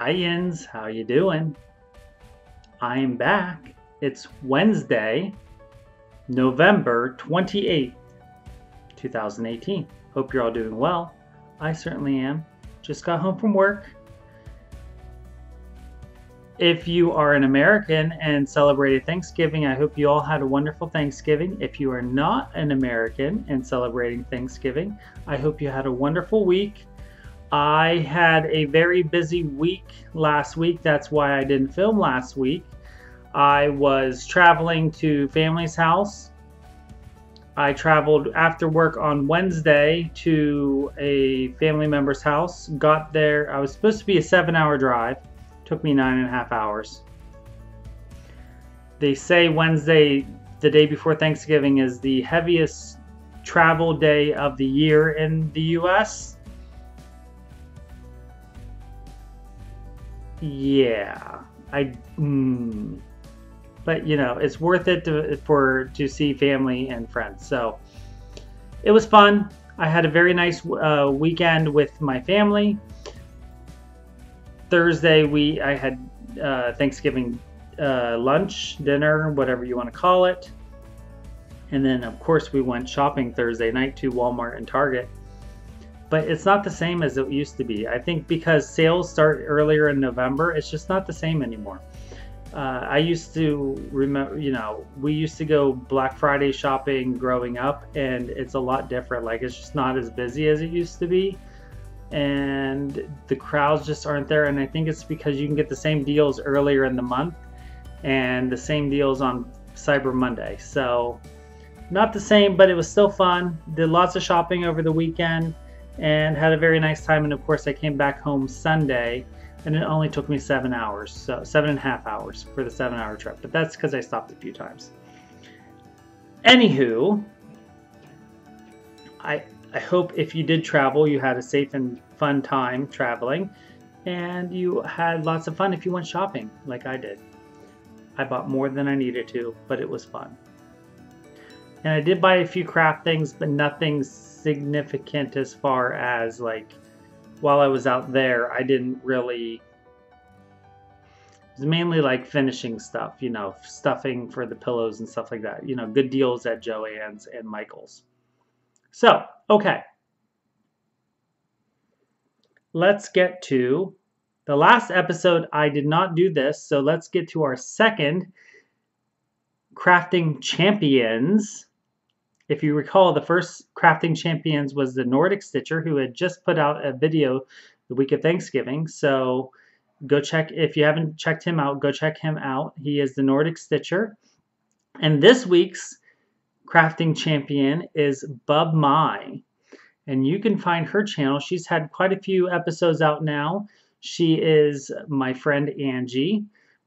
Hi Yins, how you doing? I am back. It's Wednesday, November 28th, 2018. Hope you're all doing well. I certainly am. Just got home from work. If you are an American and celebrated Thanksgiving, I hope you all had a wonderful Thanksgiving. If you are not an American and celebrating Thanksgiving, I hope you had a wonderful week. I had a very busy week last week. That's why I didn't film last week. I was traveling to family's house. I traveled after work on Wednesday to a family member's house. Got there. I was supposed to be a 7-hour drive. Took me 9.5 hours. They say Wednesday, the day before Thanksgiving, is the heaviest travel day of the year in the US. Yeah, but you know, it's worth it to see family and friends. So it was fun. I had a very nice weekend with my family. Thursday I had Thanksgiving lunch, dinner, whatever you want to call it. And then of course we went shopping Thursday night to Walmart and Target. But it's not the same as it used to be. I think because sales start earlier in November, it's just not the same anymore. I used to remember, you know, we used to go Black Friday shopping growing up, and it's a lot different. Like, it's just not as busy as it used to be, and the crowds just aren't there. And I think it's because you can get the same deals earlier in the month and the same deals on Cyber Monday. So not the same, but it was still fun. Did lots of shopping over the weekend and had a very nice time. And of course I came back home Sunday, and it only took me 7 hours, so 7.5 hours for the 7-hour trip, but that's because I stopped a few times. Anywho, I hope if you did travel, you had a safe and fun time traveling, and you had lots of fun if you went shopping like I did. I bought more than I needed to, but it was fun. And I did buy a few craft things, but nothing significant as far as, like, while I was out there, I didn't really, it was mainly like finishing stuff, you know, stuffing for the pillows and stuff like that, you know, good deals at Joann's and Michael's. So, okay. Let's get to the last episode. I did not do this, so let's get to our second Crafting ChampiYinz. If you recall, the first Crafting ChampiYinz was the Nordic Stitcher, who had just put out a video the week of Thanksgiving. So go check, if you haven't checked him out, go check him out. He is the Nordic Stitcher. And this week's Crafting Champion is Bub Mai. And you can find her channel. She's had quite a few episodes out now. She is my friend Angie,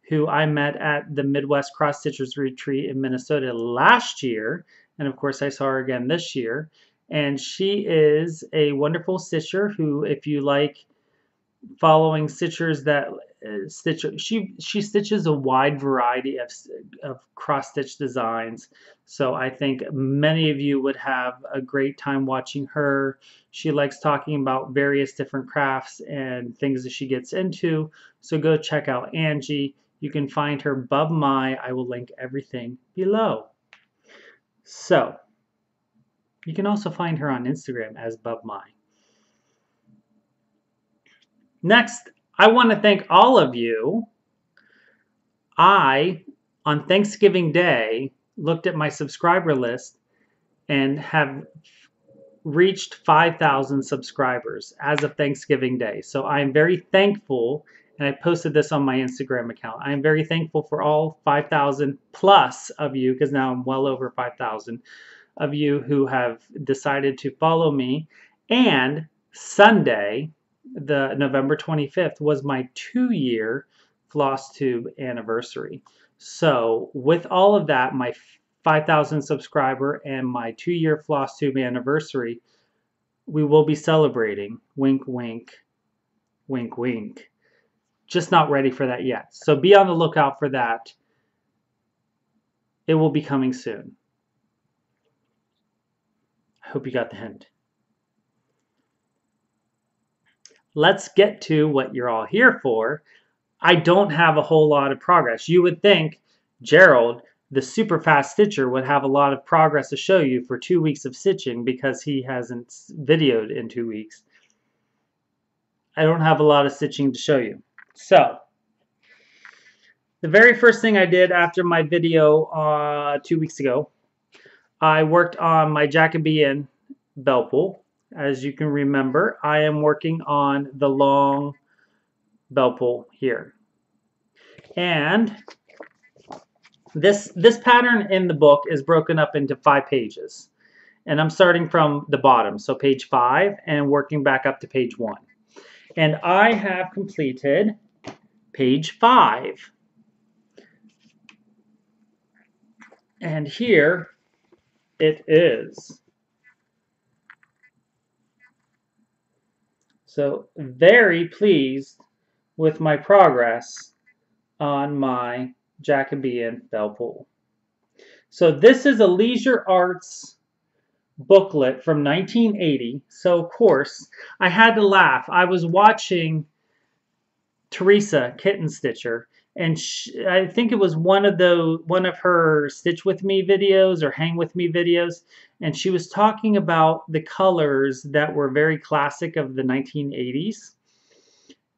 who I met at the Midwest Cross Stitchers Retreat in Minnesota last year. And of course, I saw her again this year. And she is a wonderful stitcher who, if you like following stitchers that stitch, she stitches a wide variety of cross-stitch designs. So I think many of you would have a great time watching her. She likes talking about various different crafts and things that she gets into. So go check out Angie. You can find her Bub Mai. I will link everything below. So, you can also find her on Instagram as Bub Mai. Next, I want to thank all of you. On Thanksgiving Day, looked at my subscriber list and have reached 5,000 subscribers as of Thanksgiving Day. So I am very thankful, and I posted this on my Instagram account. I am very thankful for all 5,000 plus of you, because now I'm well over 5,000 of you who have decided to follow me. And Sunday, the November 25th, was my 2-year Flosstube anniversary. So with all of that, my 5,000 subscriber and my 2-year Flosstube anniversary, we will be celebrating. Wink, wink, wink, wink. Just not ready for that yet. So be on the lookout for that. It will be coming soon. I hope you got the hint. let's get to what you're all here for. I don't have a whole lot of progress. You would think Gerald, the super fast stitcher, would have a lot of progress to show you for 2 weeks of stitching because he hasn't videoed in 2 weeks. I don't have a lot of stitching to show you. So, the very first thing I did after my video 2 weeks ago, I worked on my Jacobean Bell Pull. As you can remember, I am working on the long bell pull here. And this pattern in the book is broken up into 5 pages. And I'm starting from the bottom, so page 5, and working back up to page 1. And I have completed page 5. And here it is. So very pleased with my progress on my Jacobean Bell Pull. So this is a Leisure Arts booklet from 1980. So of course I had to laugh. I was watching Teresa Kitten Stitcher, and I think it was one of her Stitch With Me videos or Hang With Me videos, and she was talking about the colors that were very classic of the 1980s.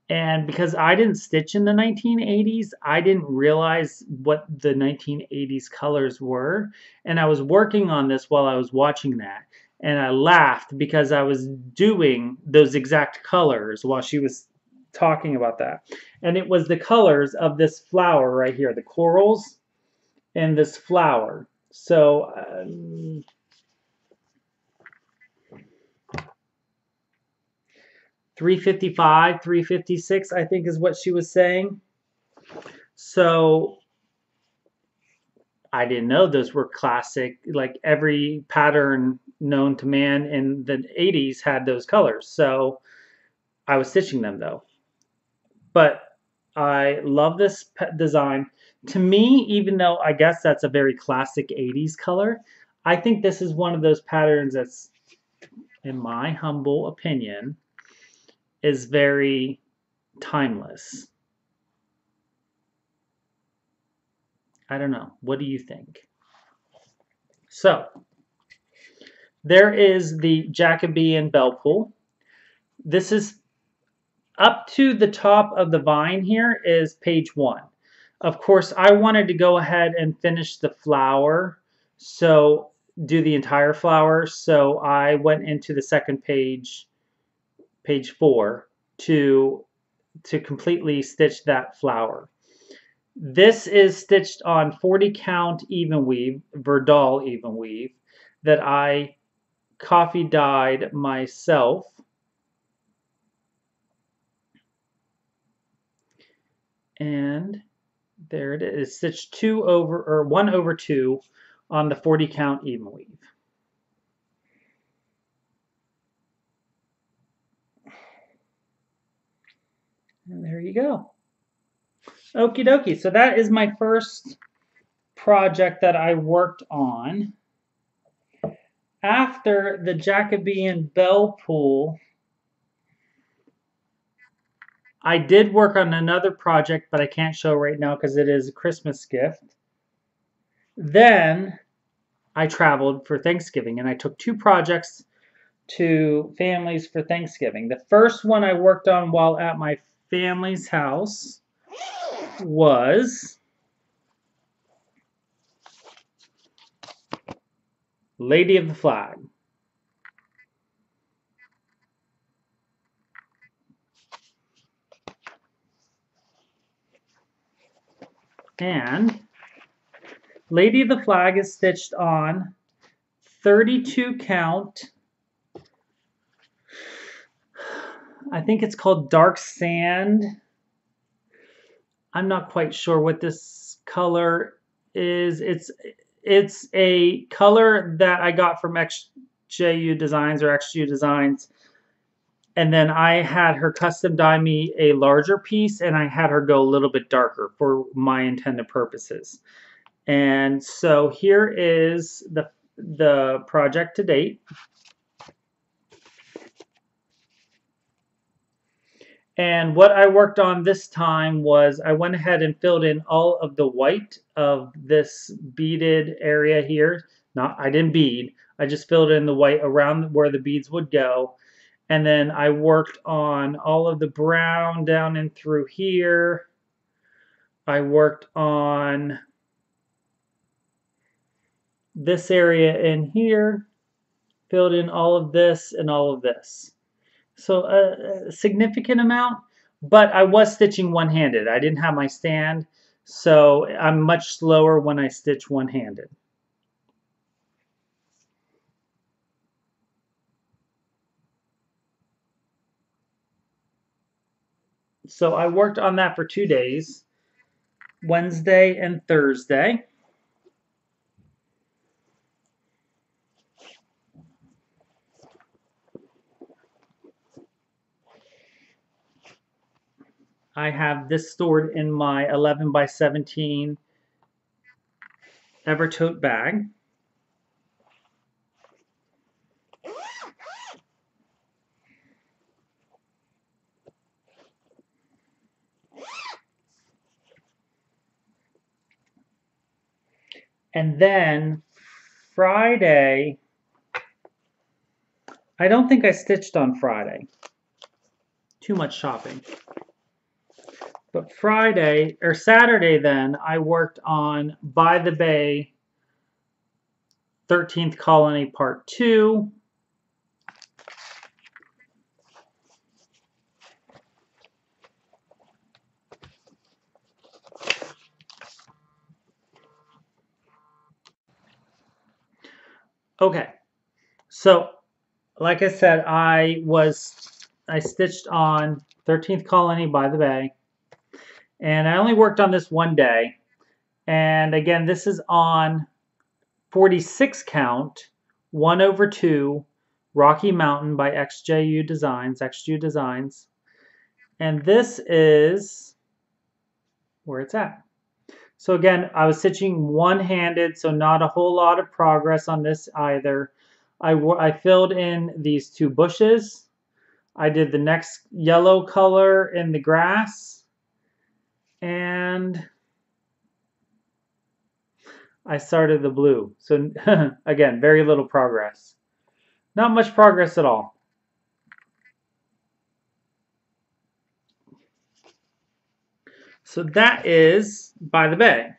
And because I didn't stitch in the 1980s, I didn't realize what the 1980s colors were. And I was working on this while I was watching that. And I laughed because I was doing those exact colors while she was talking about that. And it was the colors of this flower right here, the corals and this flower. So 355, 356, I think is what she was saying. So I didn't know those were classic. Like every pattern known to man in the 80s had those colors. So I was stitching them though. But I love this design. To me, even though I guess that's a very classic 80s color, I think this is one of those patterns that's, in my humble opinion, is very timeless. I don't know. What do you think? So, there is the Jacobean Bell Pull. This is up to the top of the vine here is page 1. Of course, I wanted to go ahead and finish the flower, so do the entire flower. So I went into the second page, page 4, to completely stitch that flower. This is stitched on 40 count even weave, Verdal even weave, that I coffee dyed myself. And there it is, stitched 1/2 on the 40 count even weave. And there you go. Okie dokie. So that is my first project that I worked on. After the Jacobean Bell Pull, I did work on another project, but I can't show right now because it is a Christmas gift. Then I traveled for Thanksgiving, and I took 2 projects to families for Thanksgiving. The first one I worked on while at my family's house was Lady of the Flag. And Lady of the Flag is stitched on 32 count. I think it's called Dark Sand. I'm not quite sure what this color is. It's a color that I got from xJuDesigns or xJuDesigns. And then I had her custom dye me a larger piece, and I had her go a little bit darker for my intended purposes. And so here is the project to date. And what I worked on this time was I went ahead and filled in all of the white of this beaded area here. I didn't bead, I just filled in the white around where the beads would go. And then I worked on all of the brown down and through here. I worked on this area in here, filled in all of this and all of this. So a significant amount, but I was stitching one-handed. I didn't have my stand, so I'm much slower when I stitch one-handed. So I worked on that for 2 days, Wednesday and Thursday. I have this stored in my 11 by 17 Evertote bag. And then Friday, I don't think I stitched on Friday. Too much shopping. But Friday, or Saturday then, I worked on By the Bay 13th Colony Part 2. Okay, so like I said, I stitched on 13th Colony By the Bay, and I only worked on this one day. And again, this is on 46 count, 1/2, Rocky Mountain by xJuDesigns. And this is where it's at. So again, I was stitching one-handed, so not a whole lot of progress on this either. I filled in these 2 bushes. I did the next yellow color in the grass. And I started the blue. So again, very little progress. Not much progress at all. So that is By the Bay.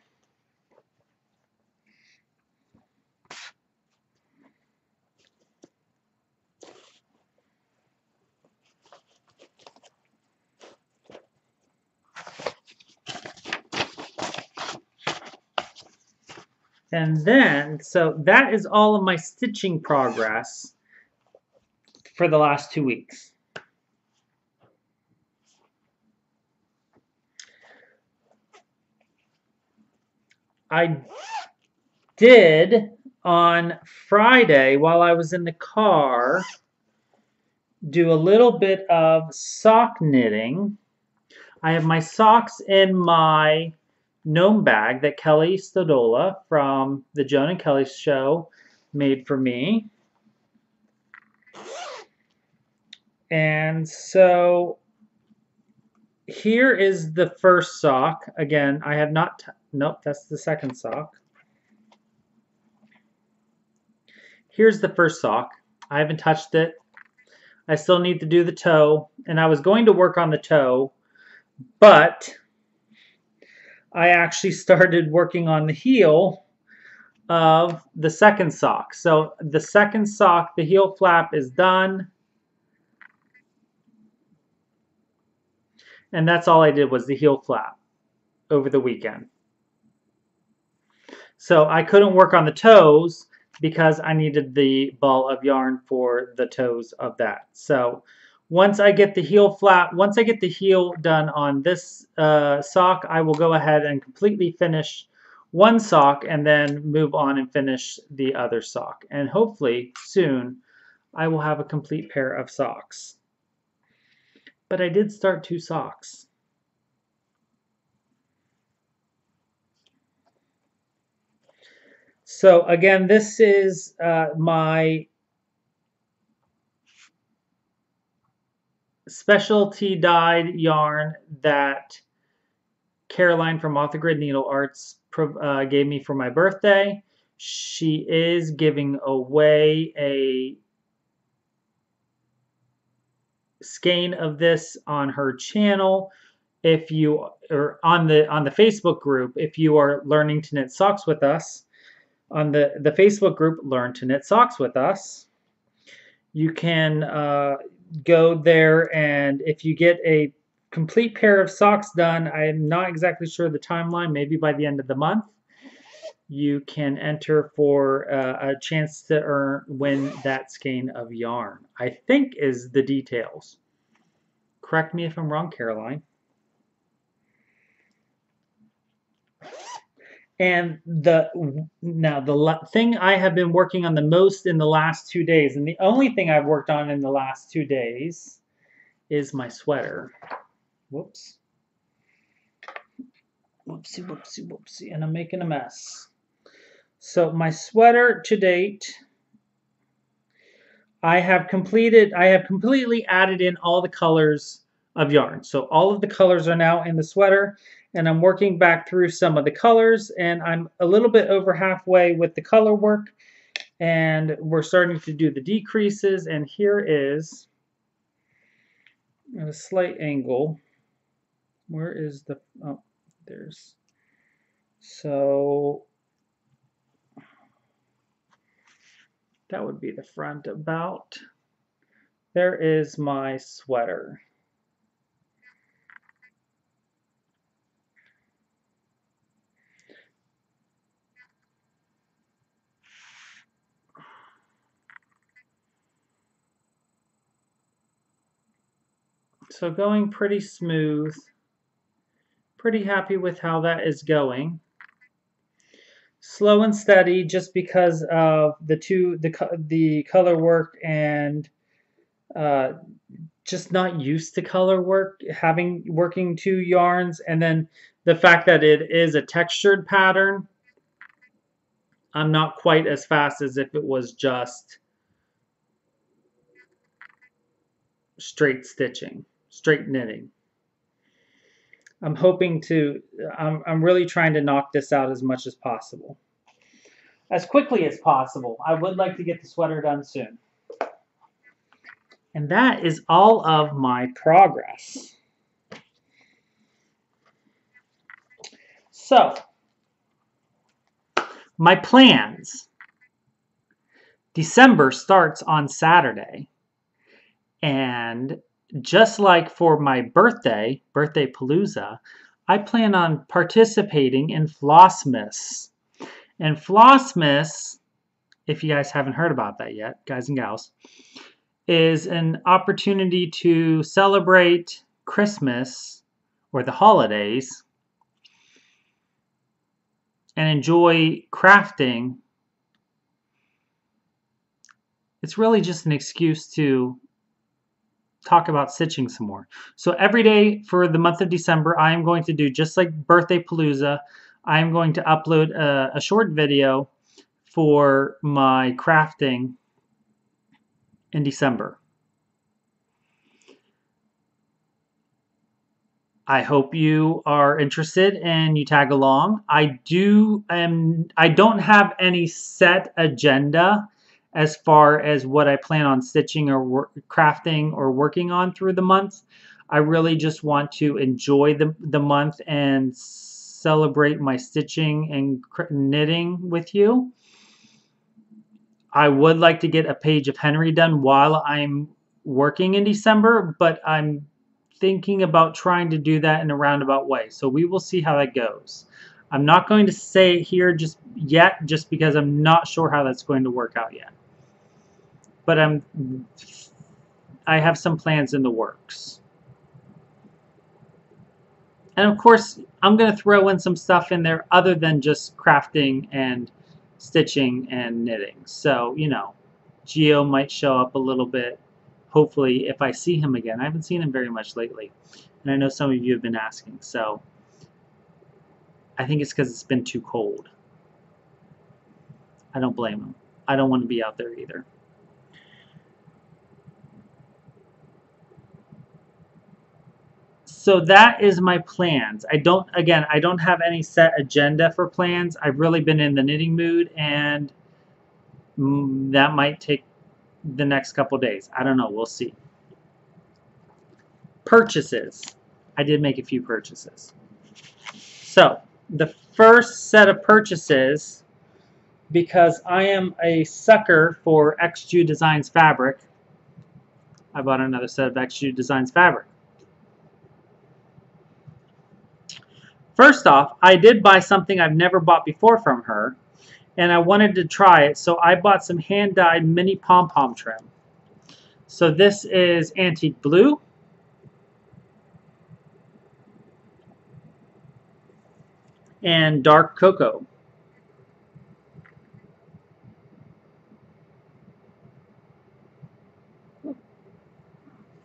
And then, so that is all of my stitching progress for the last 2 weeks. I did on Friday, while I was in the car, do a little bit of sock knitting. I have my socks in my gnome bag that Kelly Stodola from the Joan and Kelly show made for me. And so here is the first sock. Again, I have not, nope, that's the second sock. Here's the first sock. I haven't touched it. I still need to do the toe, and I was going to work on the toe, but I actually started working on the heel of the second sock. So the second sock, the heel flap is done. And that's all I did was the heel flap over the weekend. So I couldn't work on the toes because I needed the ball of yarn for the toes of that. So once I get the heel flap, once I get the heel done on this sock, I will go ahead and completely finish one sock and then move on and finish the other sock. And hopefully soon I will have a complete pair of socks. But I did start 2 socks. So again, this is my specialty dyed yarn that Caroline from Off the Grid Needle Arts gave me for my birthday. She is giving away a skein of this on her channel. If you are on the Facebook group, if you are learning to knit socks with us, on the Facebook group Learn to Knit Socks with Us, you can go there, and if you get a complete pair of socks done, I'm not exactly sure the timeline, maybe by the end of the month, you can enter for a chance to win that skein of yarn, I think is the details. Correct me if I'm wrong, Caroline. And the thing I have been working on the most in the last 2 days, and the only thing I've worked on in the last 2 days, is my sweater. Whoops. Whoopsie, whoopsie, whoopsie. And I'm making a mess. So my sweater to date, I have completely added in all the colors of yarn. So all of the colors are now in the sweater, and I'm working back through some of the colors, and I'm a little bit over halfway with the color work, and we're starting to do the decreases, and here is at a slight angle. Where is the, oh, there's, so that would be the front about. There is my sweater. So going pretty smooth. Pretty happy with how that is going. Slow and steady, just because of the color work, and just not used to color work, working 2 yarns, and then the fact that it is a textured pattern. I'm not quite as fast as if it was just straight stitching, straight knitting. I'm really trying to knock this out as much as possible. As quickly as possible. I would like to get the sweater done soon. And that is all of my progress. So, my plans. December starts on Saturday. And just like for my birthday Palooza, I plan on participating in Flossmas. And Flossmas, if you guys haven't heard about that yet, guys and gals, is an opportunity to celebrate Christmas or the holidays and enjoy crafting. It's really just an excuse to talk about stitching some more. So every day for the month of December, I am going to do, just like Birthday Palooza, I am going to upload a short video for my crafting in December. I hope you are interested and you tag along. I don't have any set agenda as far as what I plan on stitching or crafting or working on through the month. I really just want to enjoy the month and celebrate my stitching and knitting with you. I would like to get a page of Henry done while I'm working in December, but I'm thinking about trying to do that in a roundabout way. So we will see how that goes. I'm not going to say it here just yet, just because I'm not sure how that's going to work out yet. But I have some plans in the works. And of course, I'm going to throw in some stuff in there other than just crafting and stitching and knitting. So, you know, Geo might show up a little bit. Hopefully, if I see him again. I haven't seen him very much lately. And I know some of you have been asking. So, I think it's because it's been too cold. I don't blame him. I don't want to be out there either. So that is my plans. I don't have any set agenda for plans. I've really been in the knitting mood, and that might take the next couple days. I don't know. We'll see. Purchases. I did make a few purchases. So the first set of purchases, because I am a sucker for xJuDesigns fabric, I bought another set of xJuDesigns fabric. First off, I did buy something I've never bought before from her, and I wanted to try it, so I bought some hand-dyed mini pom-pom trim. So this is antique blue, and dark cocoa.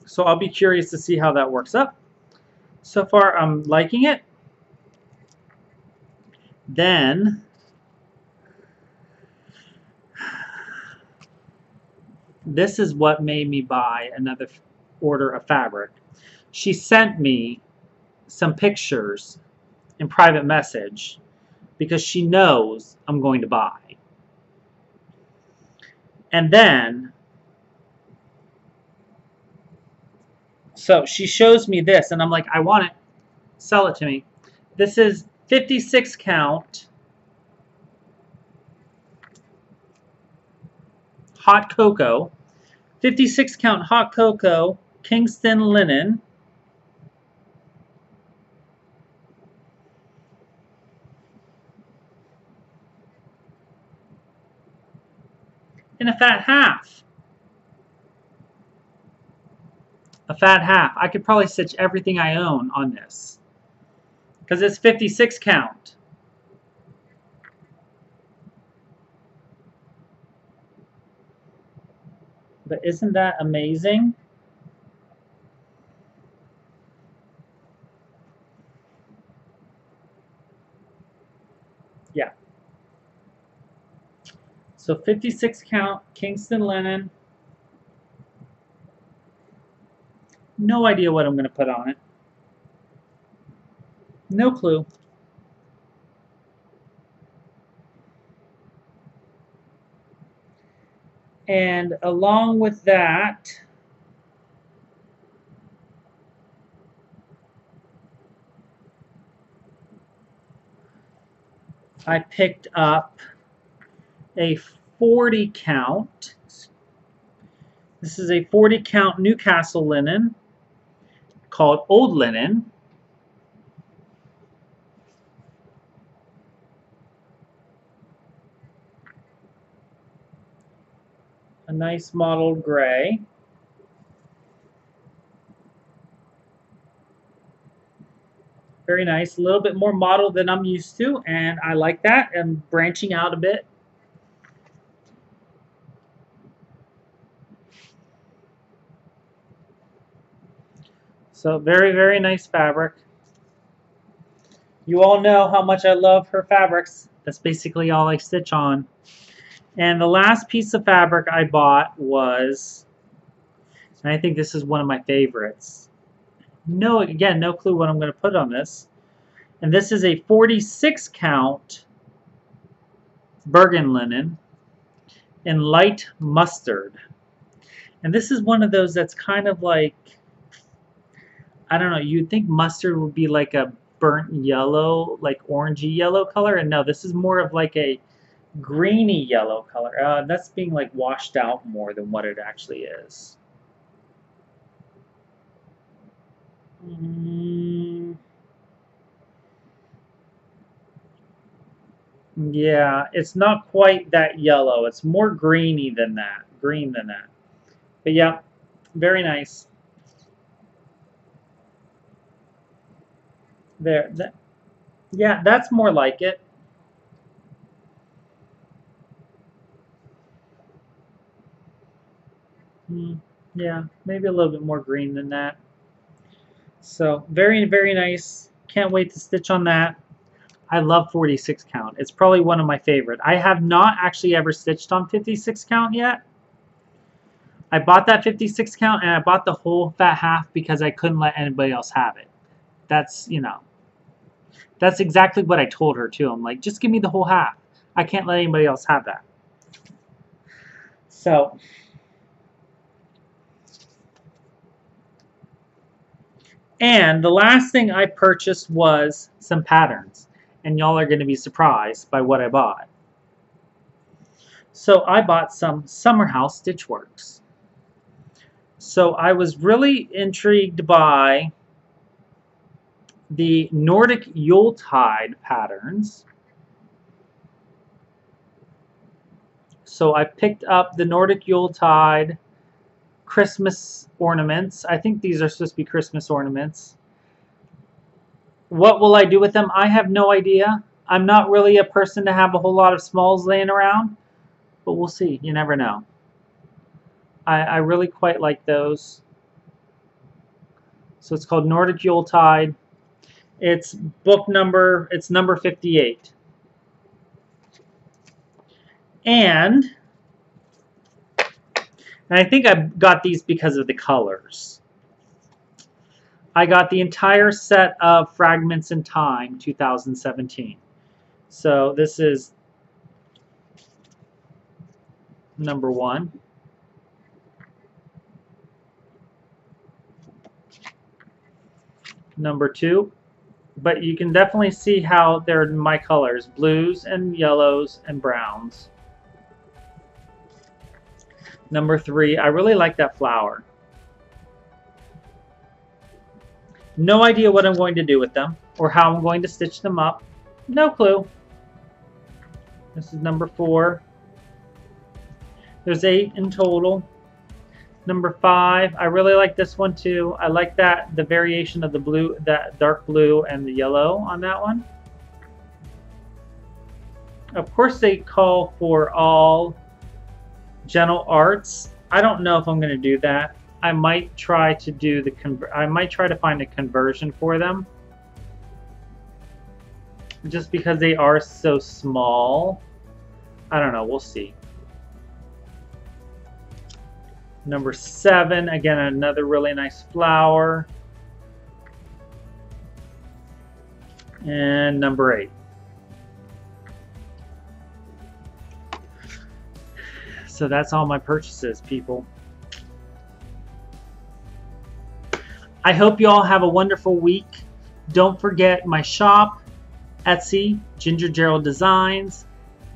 So I'll be curious to see how that works up. So far, I'm liking it. Then this is what made me buy another order of fabric. She sent me some pictures in private message because she knows I'm going to buy. And then, so she shows me this, and I'm like, I want it. Sell it to me. This is 56 count hot cocoa. 56 count hot cocoa Kingston linen. In a fat half. A fat half. I could probably stitch everything I own on this, because it's 56 count. But isn't that amazing? Yeah. So 56 count Kingston linen. No idea what I'm going to put on it. No clue. And along with that, I picked up a 40 count. This is a 40 count Newcastle linen called Old Linen. A nice mottled gray. Very nice. A little bit more mottled than I'm used to, and I like that. I'm branching out a bit. So very, very nice fabric. You all know how much I love her fabrics. That's basically all I stitch on. And the last piece of fabric I bought was, and I think this is one of my favorites. Again, no clue what I'm going to put on this. And this is a 46 count Bergen linen in light mustard. And this is one of those that's kind of like, I don't know, you'd think mustard would be like a burnt yellow, like orangey yellow color. And no, this is more of like a greeny yellow color. That's being like washed out more than what it actually is. Yeah, it's not quite that yellow. It's more greeny than that, green than that. But yeah, very nice. There, yeah, that's more like it. Yeah, maybe a little bit more green than that. So very, very nice. Can't wait to stitch on that. I love 46 count. It's probably one of my favorite. I have not actually ever stitched on 56 count yet. I bought that 56 count, and I bought the whole fat half because I couldn't let anybody else have it. that's, you know, that's exactly what I told her too. I'm like, just give me the whole half. I can't let anybody else have that. So, and the last thing I purchased was some patterns. And y'all are going to be surprised by what I bought. So I bought some Summer House Stitchworks. So I was really intrigued by the Nordic Yuletide patterns. So I picked up the Nordic Yuletide Christmas ornaments. I think these are supposed to be Christmas ornaments. What will I do with them? I have no idea. I'm not really a person to have a whole lot of smalls laying around, but we'll see. You never know. I really quite like those. So it's called Nordic Yuletide. It's number 58. And I think I got these because of the colors. I got the entire set of Fragments in Time 2017. So this is number 1. Number 2. But you can definitely see how they're my colors, blues and yellows and browns. Number 3, I really like that flower. No idea what I'm going to do with them or how I'm going to stitch them up. No clue. This is number 4. There's 8 in total. Number 5, I really like this one too. I like that, the variation of the blue, that dark blue and the yellow on that one. Of course they call for all gentle arts. I don't know if I'm going to do that. I might try to do I might try to find a conversion for them. Just because they are so small. I don't know, we'll see. Number 7, again, another really nice flower. And number 8. So that's all my purchases, people. I hope you all have a wonderful week. Don't forget my shop, Etsy, GingerGeraldDesigns.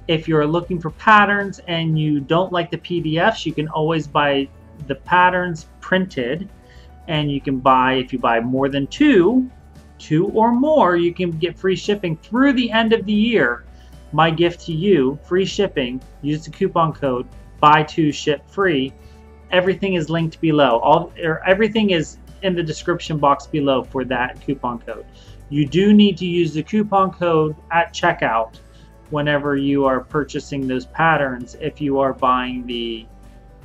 If you're looking for patterns and you don't like the PDFs, you can always buy the patterns printed, and you can buy, if you buy more than two or more, you can get free shipping through the end of the year. My gift to you, free shipping. Use the coupon code buy 2 ship free. Everything is linked below. Everything is in the description box below for that coupon code. You do need to use the coupon code at checkout whenever you are purchasing those patterns, if you are buying the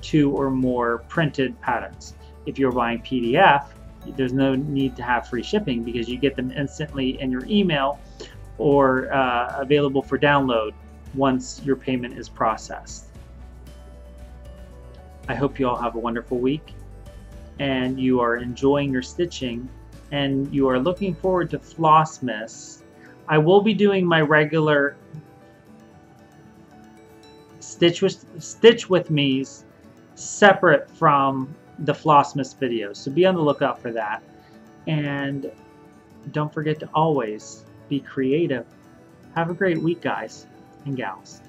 2 or more printed patterns. If you're buying PDF, there's no need to have free shipping because you get them instantly in your email or available for download once your payment is processed. I hope you all have a wonderful week and you are enjoying your stitching and you are looking forward to Flossmas. I will be doing my regular Stitch with me's separate from the Flossmas videos, so be on the lookout for that. And don't forget to always be creative. Have a great week, guys and gals.